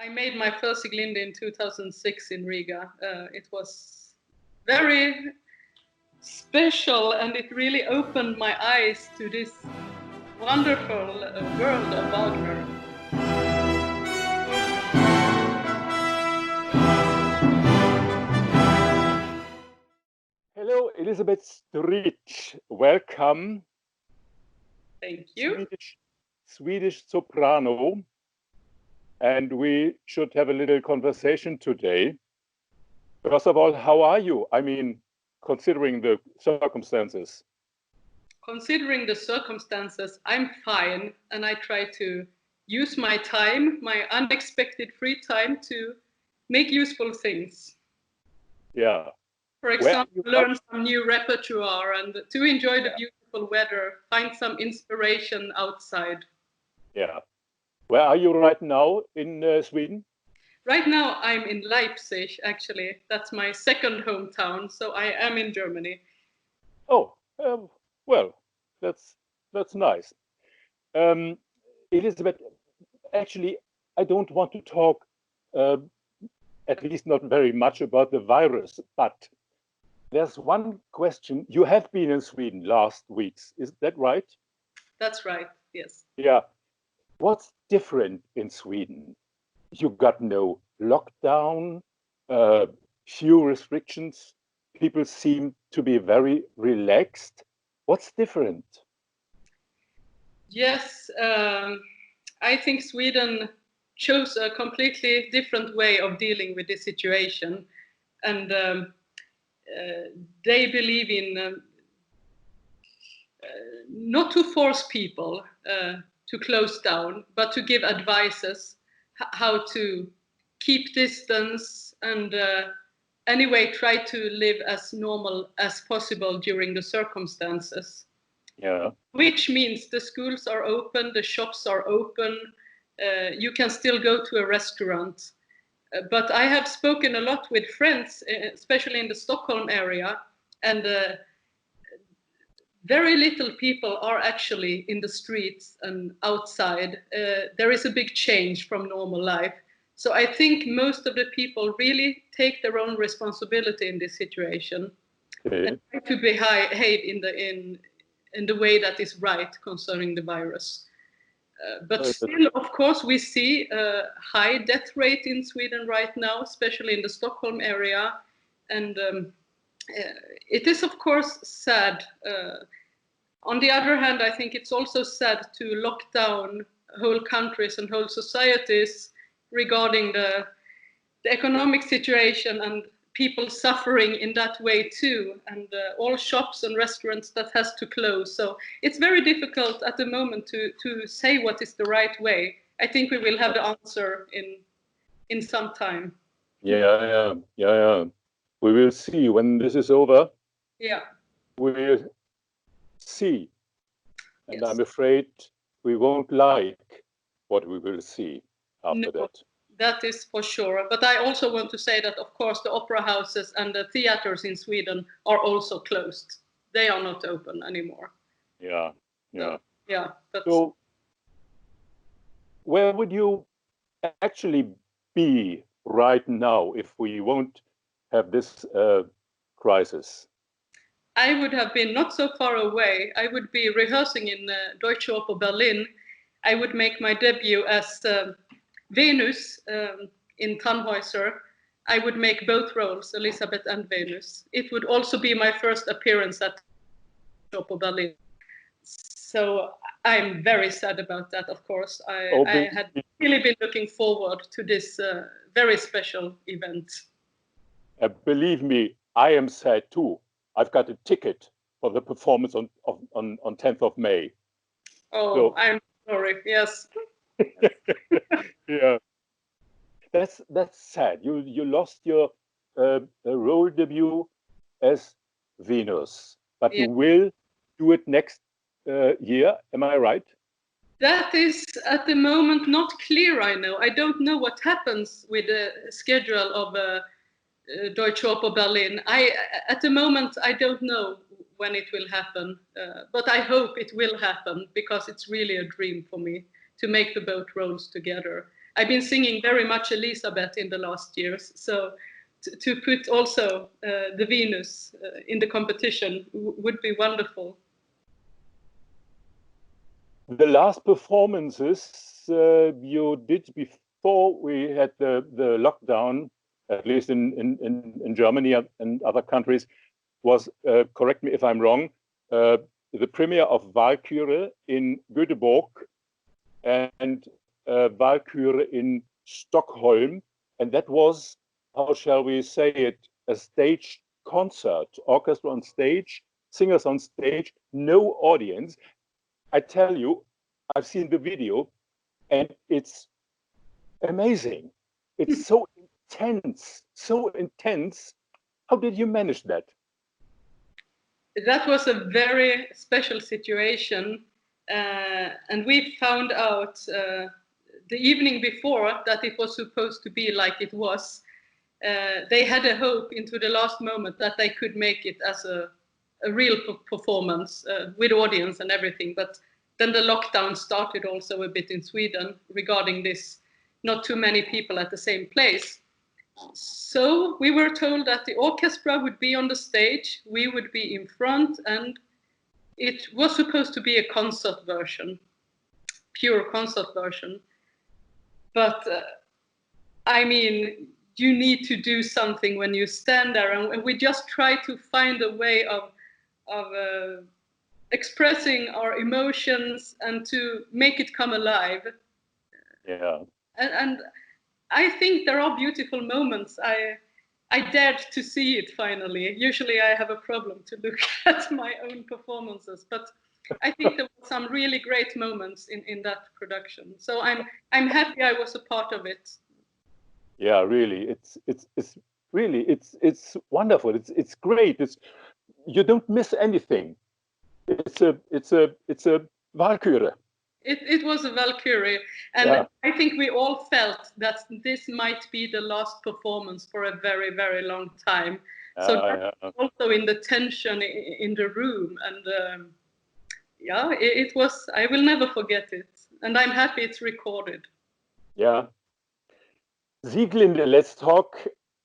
I made my first Siglinde in 2006 in Riga. It was very special, and it really opened my eyes to this wonderful world of Wagner. Hello, Elisabet Strid. Welcome. Thank you. Swedish soprano. And we should have a little conversation today. First of all, how are you? I mean, considering the circumstances. Considering the circumstances, I'm fine, and I try to use my time, my unexpected free time, to make useful things. Yeah. For example, learn some new repertoire and to enjoy the beautiful weather, find some inspiration outside. Yeah. Where are you right now in Sweden? Right now I'm in Leipzig, actually. That's my second hometown, so I am in Germany. Oh, well, that's nice. Elisabet, actually, I don't want to talk, at least not very much about the virus, but there's one question. You have been in Sweden last weeks, is that right? That's right, yes. Yeah. What's different in Sweden? You got no lockdown, few restrictions. People seem to be very relaxed. What's different? Yes, I think Sweden chose a completely different way of dealing with this situation. And they believe in not to force people to close down, but to give advices how to keep distance and anyway try to live as normal as possible during the circumstances. Yeah. Which means the schools are open, the shops are open, you can still go to a restaurant. But I have spoken a lot with friends, especially in the Stockholm area, and very little people are actually in the streets and outside. There is a big change from normal life. So I think most of the people really take their own responsibility in this situation and try to behave in the way that is right concerning the virus. But still, of course, we see a high death rate in Sweden right now, especially in the Stockholm area. And it is, of course, sad. On the other hand, I think it's also sad to lock down whole countries and whole societies regarding the economic situation and people suffering in that way too, and all shops and restaurants that has to close. So it's very difficult at the moment to say what is the right way. I think we will have the answer in some time. Yeah. We will see when this is over. Yeah. We will see. And yes. I'm afraid we won't like what we will see after that. That is for sure. But I also want to say that, of course, the opera houses and the theaters in Sweden are also closed. They are not open anymore. Yeah. So where would you actually be right now if we won't have this crisis? I would have been not so far away. I would be rehearsing in Deutsche Oper Berlin. I would make my debut as Venus in Tannhäuser. I would make both roles, Elisabet and Venus. It would also be my first appearance at Opera Berlin. So I'm very sad about that, of course. I had really been looking forward to this very special event. Believe me, I am sad too. I've got a ticket for the performance on 10th of May. Oh, so, I'm sorry. Yes. Yeah. That's sad. You lost your role debut as Venus, but you will do it next year. Am I right? That is at the moment not clear. I know. I don't know what happens with the schedule of Deutsche Oper Berlin. At the moment I don't know when it will happen, but I hope it will happen because it's really a dream for me to make the both roles together. I've been singing very much Elisabet in the last years. So to put also the Venus in the competition would be wonderful. The last performances you did before we had the lockdown, at least in Germany and other countries, was, correct me if I'm wrong, the premiere of Walküre in Göteborg and Walküre in Stockholm. And that was, how shall we say it, a stage concert, orchestra on stage, singers on stage, no audience. I tell you, I've seen the video and it's amazing. It's so intense, so intense. How did you manage that? That was a very special situation. And we found out the evening before that it was supposed to be like it was. They had a hope into the last moment that they could make it as a real performance with audience and everything. But then the lockdown started also a bit in Sweden regarding this, not too many people at the same place. So we were told that the orchestra would be on the stage, we would be in front, and it was supposed to be a concert version, pure concert version. But I mean, you need to do something when you stand there, and we just try to find a way of expressing our emotions and to make it come alive. Yeah. And I think there are beautiful moments. I dared to see it finally. Usually I have a problem to look at my own performances, but I think there were some really great moments in that production. So I'm happy I was a part of it. Yeah, really. It's really it's wonderful. It's great. You don't miss anything. It's a Walküre. It was a Valkyrie, and yeah. I think we all felt that this might be the last performance for a very, very long time. So also in the tension in the room, and yeah, it was. I will never forget it, and I'm happy it's recorded. Yeah, Sieglinde. Let's talk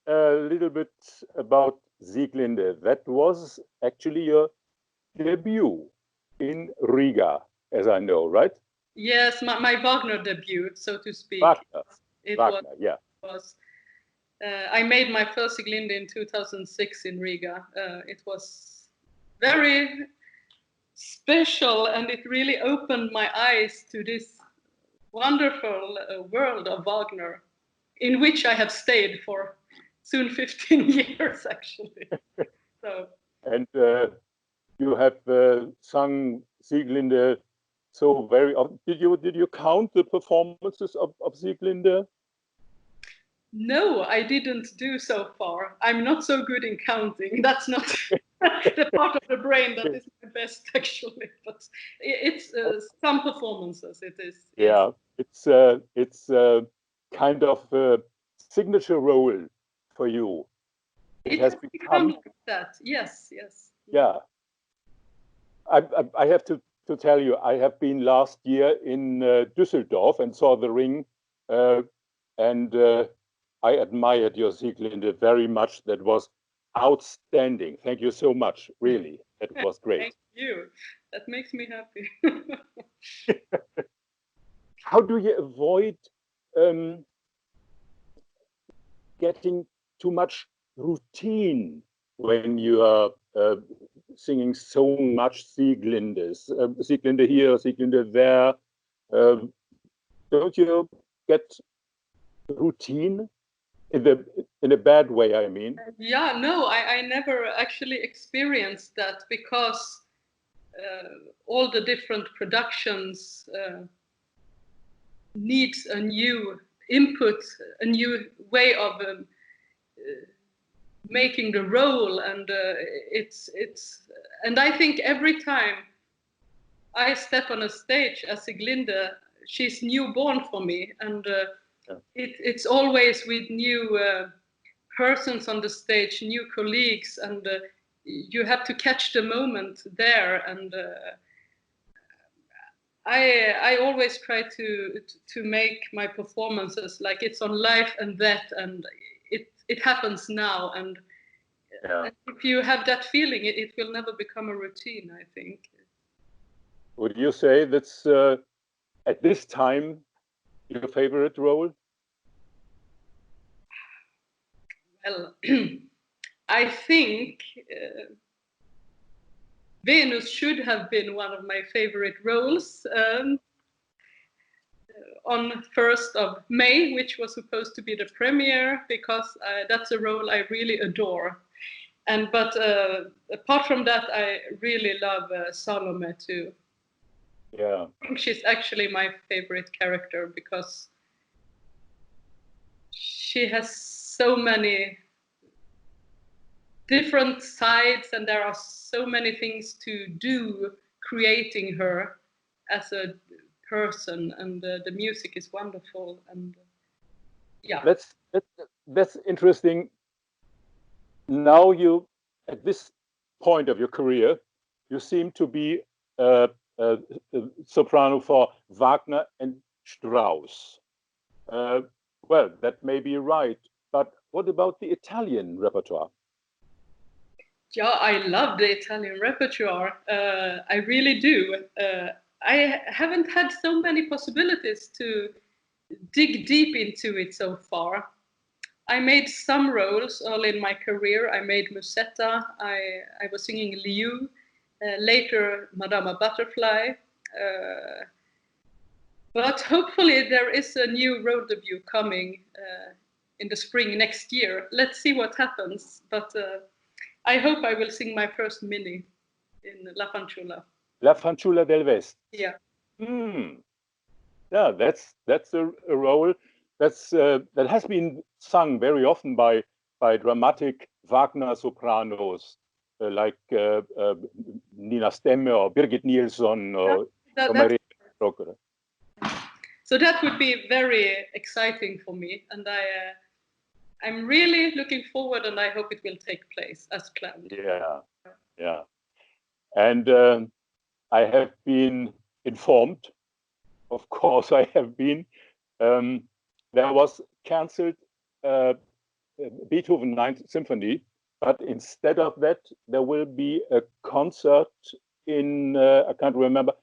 a little bit about Sieglinde. That was actually your debut in Riga, as I know, right? Yes, my Wagner debut, so to speak. Wagner, yeah. Was. I made my first Sieglinde in 2006 in Riga. It was very special, and it really opened my eyes to this wonderful world of Wagner, in which I have stayed for soon 15 years, actually. So. And you have sung Sieglinde so very often. Did you count the performances of Sieglinde? No, I didn't do so far. I'm not so good in counting. That's not the part of the brain that is my best, actually. But it's some performances. It is. Yeah, it's kind of a signature role for you. It has become like that. Yes, yes. Yeah. I have to tell you, I have been last year in Düsseldorf and saw the ring, and I admired your Sieglinde very much. That was outstanding. Thank you so much. Really, that was great. Thank you. That makes me happy. How do you avoid getting too much routine when you are singing so much Sieglindes? Sieglinde here, Sieglinde there. Don't you get routine in a bad way, I mean? Yeah, no, I never actually experienced that, because all the different productions needs a new input, a new way of making the role, and and I think every time I step on a stage as Sieglinde, she's newborn for me, and it's always with new persons on the stage, new colleagues, and you have to catch the moment there. And I always try to make my performances like it's on life and death, and it happens now. And if you have that feeling, it will never become a routine, I think. Would you say that's at this time your favorite role? Well, I think Venus should have been one of my favorite roles on 1st of May, which was supposed to be the premiere, because that's a role I really adore. But apart from that, I really love Salome too. Yeah. I think she's actually my favorite character because she has so many different sides, and there are so many things to do creating her as a person, and the music is wonderful. And yeah, that's interesting. Now you, at this point of your career, you seem to be a soprano for Wagner and Strauss. Well, that may be right, but what about the Italian repertoire? Yeah, I love the Italian repertoire. I really do. I haven't had so many possibilities to dig deep into it so far. I made some roles early in my career. I made Musetta. I was singing Liu. Later, Madama Butterfly. But hopefully there is a new road debut coming in the spring next year. Let's see what happens. But I hope I will sing my first mini in La Fanciulla. La Fanciulla del West. Yeah. Yeah, that's a role that has been sung very often by dramatic Wagner sopranos like Nina Stemme or Birgit Nilsson or Maria Rocker. So that would be very exciting for me, and I'm really looking forward, and I hope it will take place as planned. Yeah. And I have been informed, of course I have been, there was cancelled Beethoven Ninth Symphony, but instead of that, there will be a concert in, I can't remember,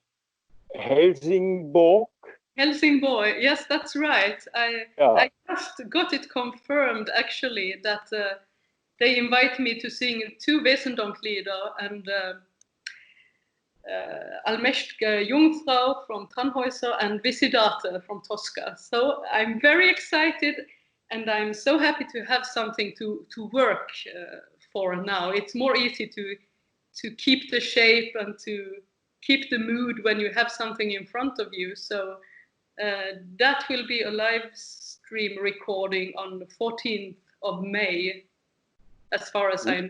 Helsingborg. Helsingborg, yes, that's right. I just got it confirmed, actually, that they invite me to sing 2 Wesendonck-Lieder and Allmächtige Jungfrau from Tannhäuser and Visitate from Tosca. So I'm very excited, and I'm so happy to have something to work for now. It's more easy to keep the shape and to keep the mood when you have something in front of you. So that will be a live stream recording on the 14th of May, as far as I know.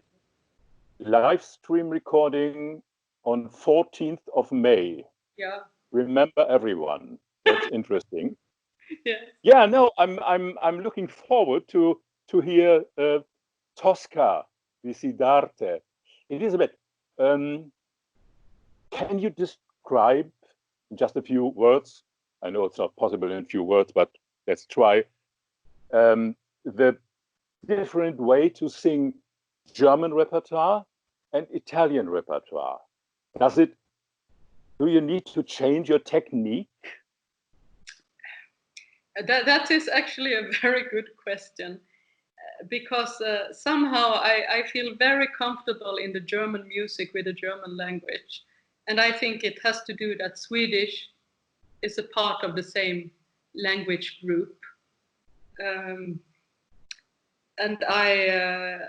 Live stream recording on 14th of May. Yeah. Remember, everyone. That's interesting. Yeah. Yeah. No, I'm looking forward to hear Tosca, Visidarte. Elisabet, can you describe in just a few words? I know it's not possible in a few words, but let's try. The different way to sing German repertoire and Italian repertoire. Do you need to change your technique? That is actually a very good question, because somehow I feel very comfortable in the German music with the German language. And I think it has to do that Swedish is a part of the same language group. And I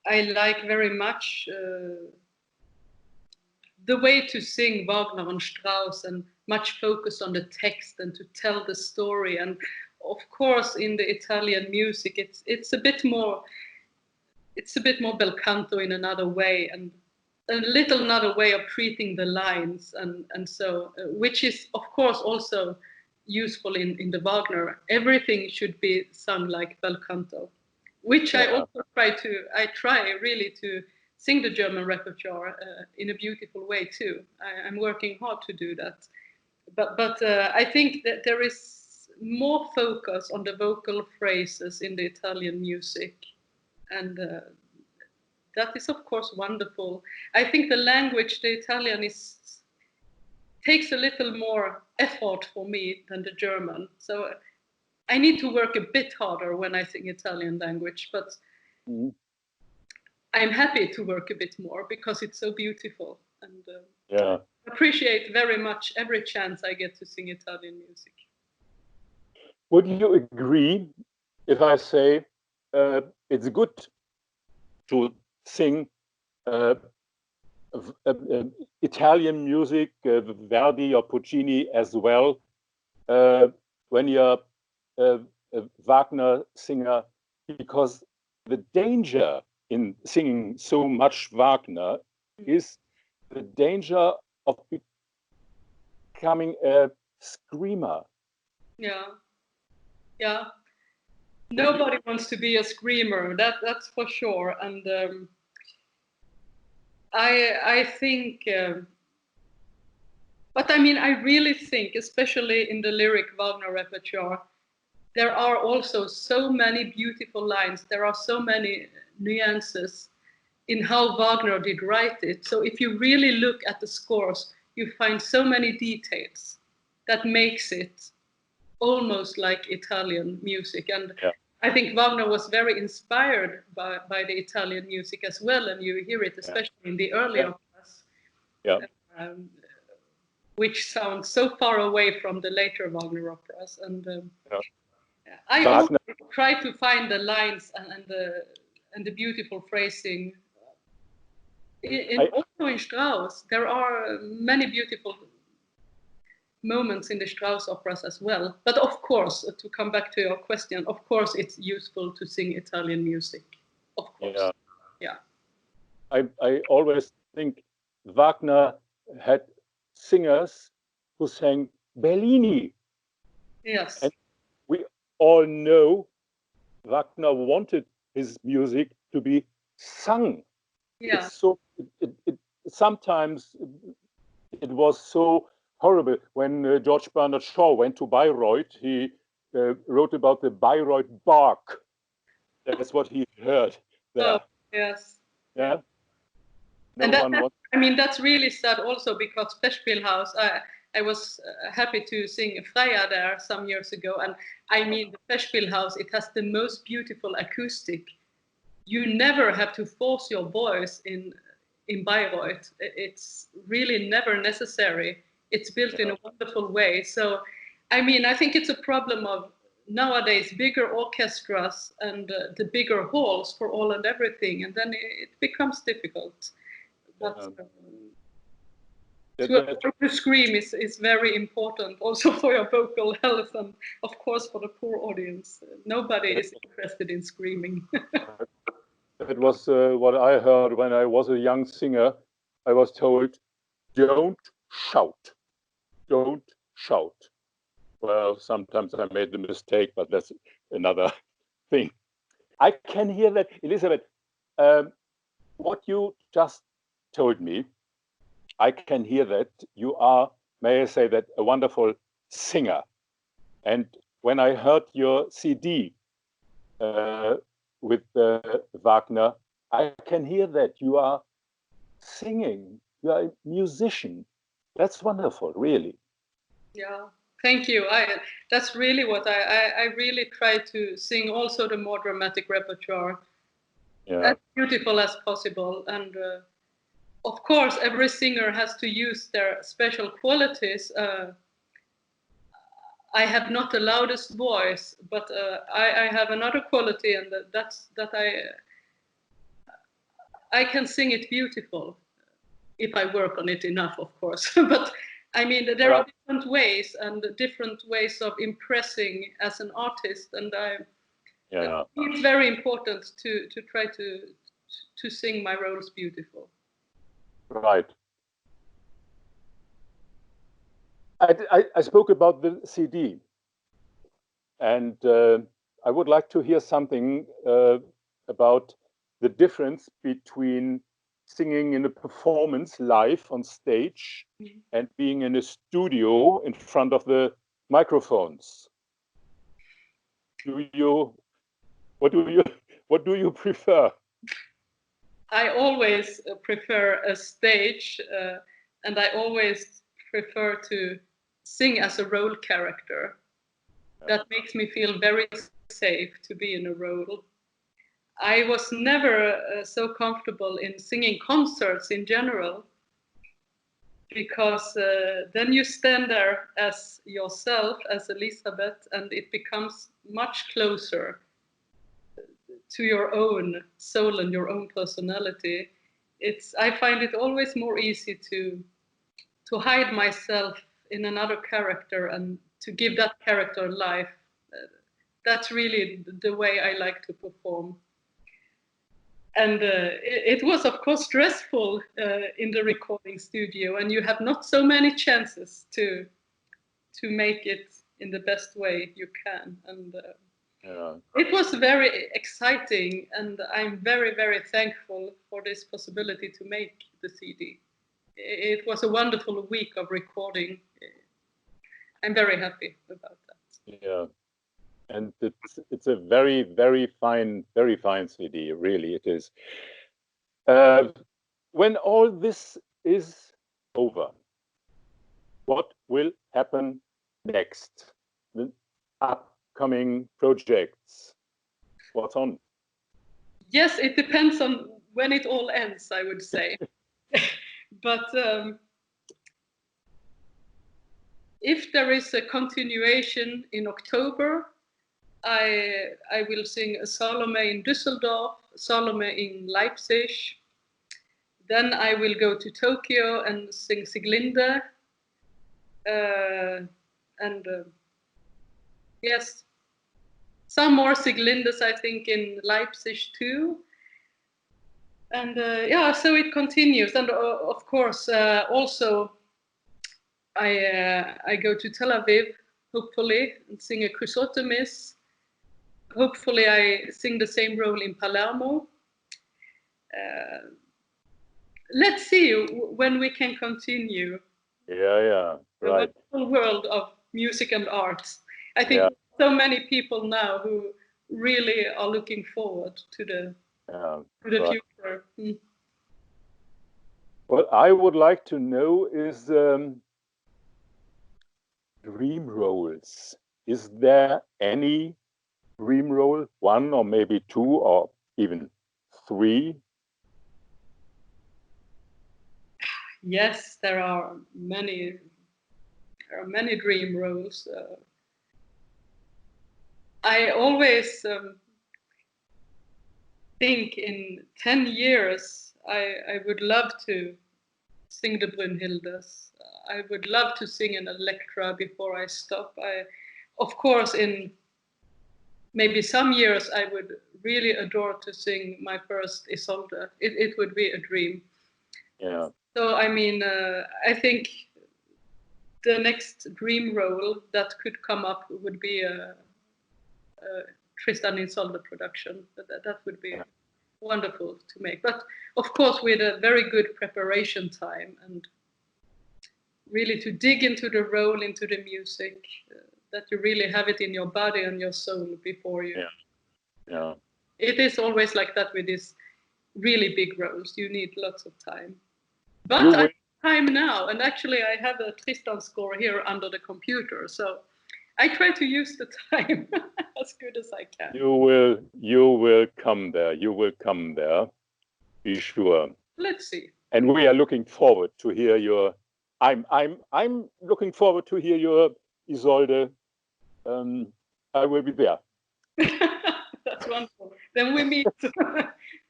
like very much the way to sing Wagner and Strauss, and much focus on the text and to tell the story. And of course, in the Italian music, it's a bit more bel canto in another way, and a little another way of treating the lines, and so which is of course also useful in the Wagner. Everything should be sung like bel canto, which I also try really to sing the German repertoire in a beautiful way too. I'm working hard to do that. but I think that there is more focus on the vocal phrases in the Italian music, and that is of course wonderful. I think the language, the Italian, takes a little more effort for me than the German. So I need to work a bit harder when I sing Italian language, but I'm happy to work a bit more because it's so beautiful, and Yeah. appreciate very much every chance I get to sing Italian music. Would you agree if I say it's good to sing Italian music, Verdi or Puccini as well, when you're a Wagner singer, because the danger in singing so much Wagner is the danger of becoming a screamer. Yeah. Nobody wants to be a screamer. That's for sure. And I think, but I mean, I really think, especially in the lyric Wagner repertoire, there are also so many beautiful lines. There are so many nuances in how Wagner did write it. So if you really look at the scores, you find so many details that makes it almost like Italian music. And I think Wagner was very inspired by the Italian music as well, and you hear it especially in the early operas, which sound so far away from the later Wagner operas. And I always try to find the lines and the beautiful phrasing. Also in Strauss, there are many beautiful moments in the Strauss operas as well. But of course, to come back to your question, of course it's useful to sing Italian music. Of course. Yeah. I always think Wagner had singers who sang Bellini. Yes. And we all know Wagner wanted his music to be sung. Yeah. It's so sometimes it was so horrible when George Bernard Shaw went to Bayreuth. He wrote about the Bayreuth bark. That's what he heard there. Oh, yes. Yeah. And I mean, that's really sad also because Festspielhaus, I was happy to sing Freya there some years ago. And I mean, the Festspielhaus, it has the most beautiful acoustic. You never have to force your voice in Bayreuth. It's really never necessary. It's built in a wonderful way. So, I mean, I think it's a problem of nowadays bigger orchestras and the bigger halls for all and everything. And then it becomes difficult. But to scream is very important also for your vocal health and of course for the poor audience. Nobody is interested in screaming. That was what I heard when I was a young singer. I was told, don't shout. Don't shout. Well, sometimes I made the mistake, but that's another thing. I can hear that, Elisabet, what you just told me, I can hear that you are, may I say that, a wonderful singer. And when I heard your CD with Wagner, I can hear that you are singing, you are a musician. That's wonderful, really. Yeah, thank you. That's really what I really try to sing also the more dramatic repertoire. As beautiful as possible. And of course, every singer has to use their special qualities. I have not the loudest voice, but I have another quality, and that's that I can sing it beautiful if I work on it enough, of course. But I mean, there are different ways and different ways of impressing as an artist, and it's very important to try to sing my roles beautiful. Right. I spoke about the CD, and I would like to hear something about the difference between singing in a performance live on stage and being in a studio in front of the microphones? What do you prefer? I always prefer a stage, and I always prefer to sing as a role character. That makes me feel very safe to be in a role. I was never so comfortable in singing concerts in general, because then you stand there as yourself, as Elisabet, and it becomes much closer to your own soul and your own personality. I find it always more easy to hide myself in another character and to give that character life. That's really the way I like to perform. And it was, of course, stressful in the recording studio, and you have not so many chances to make it in the best way you can. And it was very exciting, and I'm very, very thankful for this possibility to make the CD. It was a wonderful week of recording. I'm very happy about that. Yeah. And it's a very, very fine CD, really it is. When all this is over, what will happen next? The upcoming projects, what's on? Yes, it depends on when it all ends, I would say. But if there is a continuation in October, I will sing a Salome in Düsseldorf, Salome in Leipzig. Then I will go to Tokyo and sing Sieglinde. Yes, some more Sieglindes, I think, in Leipzig too. And yeah, so it continues. And of course, also I go to Tel Aviv, hopefully, and sing a Chrysotemis. Hopefully I sing the same role in Palermo. Let's see when we can continue. Yeah, right. The whole world of music and arts. I think so many people now who really are looking forward to the future. What I would like to know is dream roles. Is there any dream role, one or maybe two or even three? Yes, there are many dream roles. I always think in 10 years I would love to sing the Brünnhildes. I would love to sing an Electra before I stop. Of course, in maybe some years I would really adore to sing my first Isolde. It would be a dream. Yeah. So I mean, I think the next dream role that could come up would be a Tristan Isolde production. That would be wonderful to make. But of course, with a very good preparation time and really to dig into the role, into the music, that you really have it in your body and your soul before you. Yeah. It is always like that with these really big roles. You need lots of time. But I have time now, and actually I have a Tristan score here under the computer, so I try to use the time as good as I can. You will come there. You will come there. Be sure. Let's see. And we are looking forward to hear your. I'm looking forward to hear your Isolde. I will be there. That's wonderful. Then we meet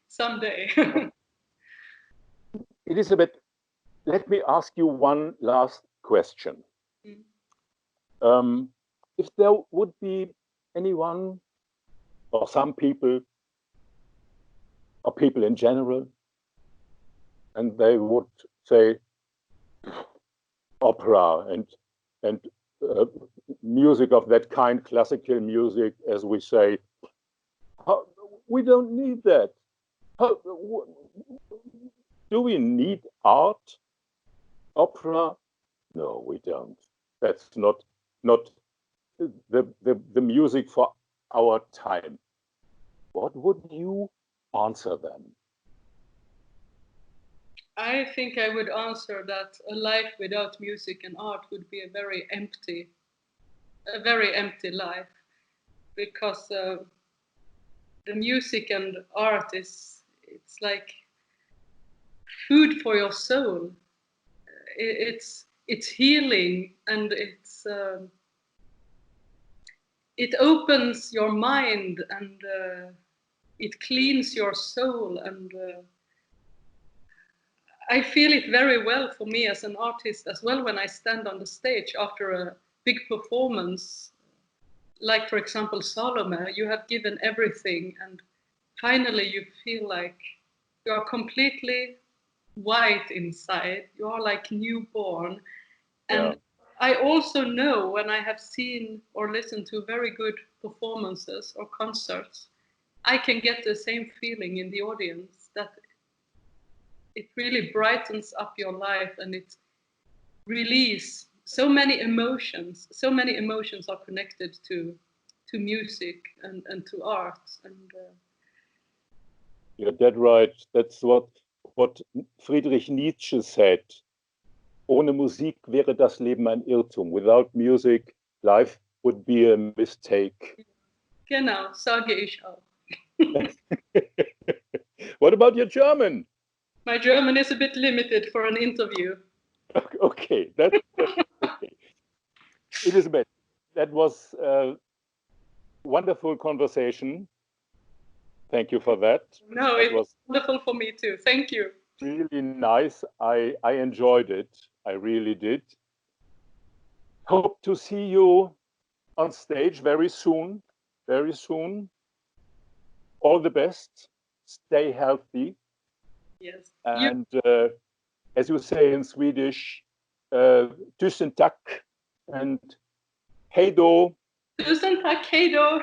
someday. Elisabet, let me ask you one last question. If there would be anyone or some people or people in general, and they would say opera and music of that kind, classical music, as we say, we don't need that. Do we need art, opera? No, we don't. That's not the music for our time. What would you answer then? I think I would answer that a life without music and art would be a very empty life, because the music and art it's like food for your soul. It's healing, and it opens your mind, and it cleans your soul, and I feel it very well for me as an artist as well when I stand on the stage after a big performance, like for example Salome. You have given everything, and finally you feel like you are completely white inside. You are like newborn. And Yeah. I also know when I have seen or listened to very good performances or concerts, I can get the same feeling in the audience, that it really brightens up your life, and it release so many emotions. So many emotions are connected to music and to art. And You're dead right. That's what Friedrich Nietzsche said. Ohne Musik wäre das Leben ein Irrtum. Without music, life would be a mistake. genau, sage ich auch. What about your German? My German is a bit limited for an interview. Okay, that's okay. Elisabet, that was a wonderful conversation. Thank you for that. No, That it was was wonderful for me too. Thank you. really nice. I enjoyed it. I really did. Hope to see you on stage very soon. Very soon. All the best. Stay healthy. Yes. And as you say in Swedish, tusen tack and hej då. Tusen tack, hej då.